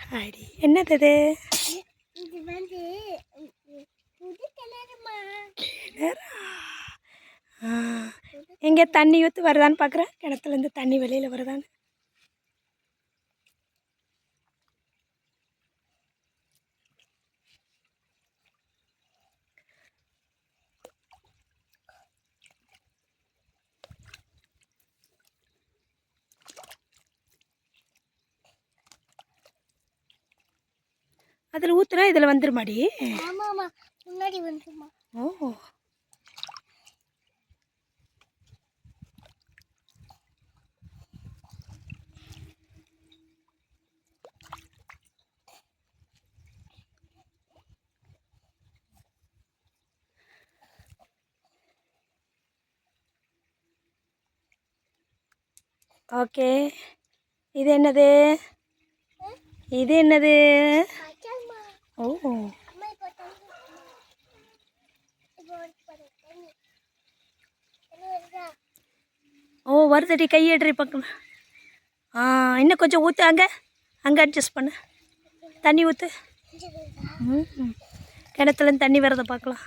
ஹாய்டி. என்னது இது? இது வந்து புது கிணறுமா. கிணறா? எங்கே தண்ணி ஊற்றி வருதான்னு பார்க்குறேன். கிணத்துலேருந்து தண்ணி வெளியில் வருதான்னு. அதில் ஊற்றுனா இதில் வந்துருமாடி? ஆமாம்மா, முன்னாடி வந்துருமா. ஓ, ஓகே. இது என்னது? இது என்னது? ஓ, ஓ வருதடி. கையேடுறி பார்க்கலாம். இன்னும் கொஞ்சம் ஊற்று. அங்கே அட்ஜஸ்ட் பண்ணு. தண்ணி ஊற்று. கிணத்துலேருந்து தண்ணி வரதை பார்க்கலாம்.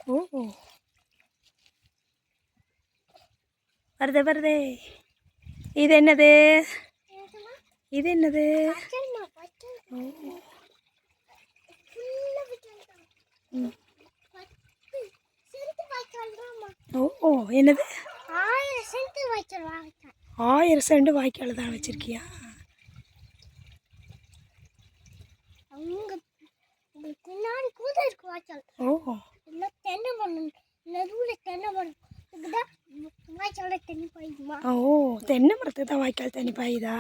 ஓ, வருதே. இது என்னது? இது என்னது? ஓ, என்னது? 1000 சென்ட் வாய்க்கால் தான் வச்சிருக்கியா? ஓ, ஓ, தென்னை மரத்துக்கு தான் வாய்க்கால் தண்ணி பாயுதா?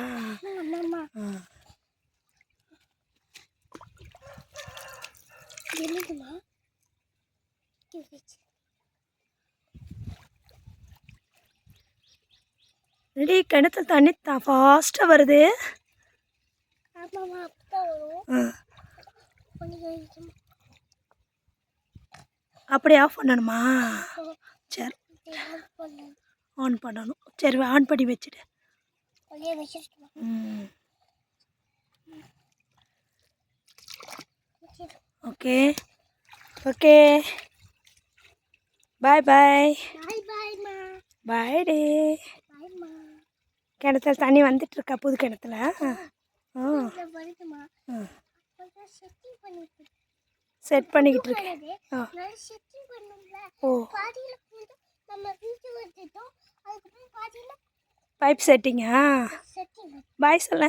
ரெடி. கிணத்துல தண்ணி ஃபாஸ்ட்டாக வருது. அப்படியே ஆஃப் பண்ணணுமா? சரி, ஆன் பண்ணணும். சரி, ஆன் பண்ணி வச்சுடு. Okay okay. பாய் பாய். பாய்டி. கிணத்துல தண்ணி வந்துட்டுருக்கா? புது கிணத்துல? செட் பண்ணிக்கிட்டு இருக்கேன். ஓ, பைப் செட்டிங்கா? பாய் சொல்ல.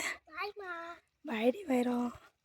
பாய்டி வைரம்.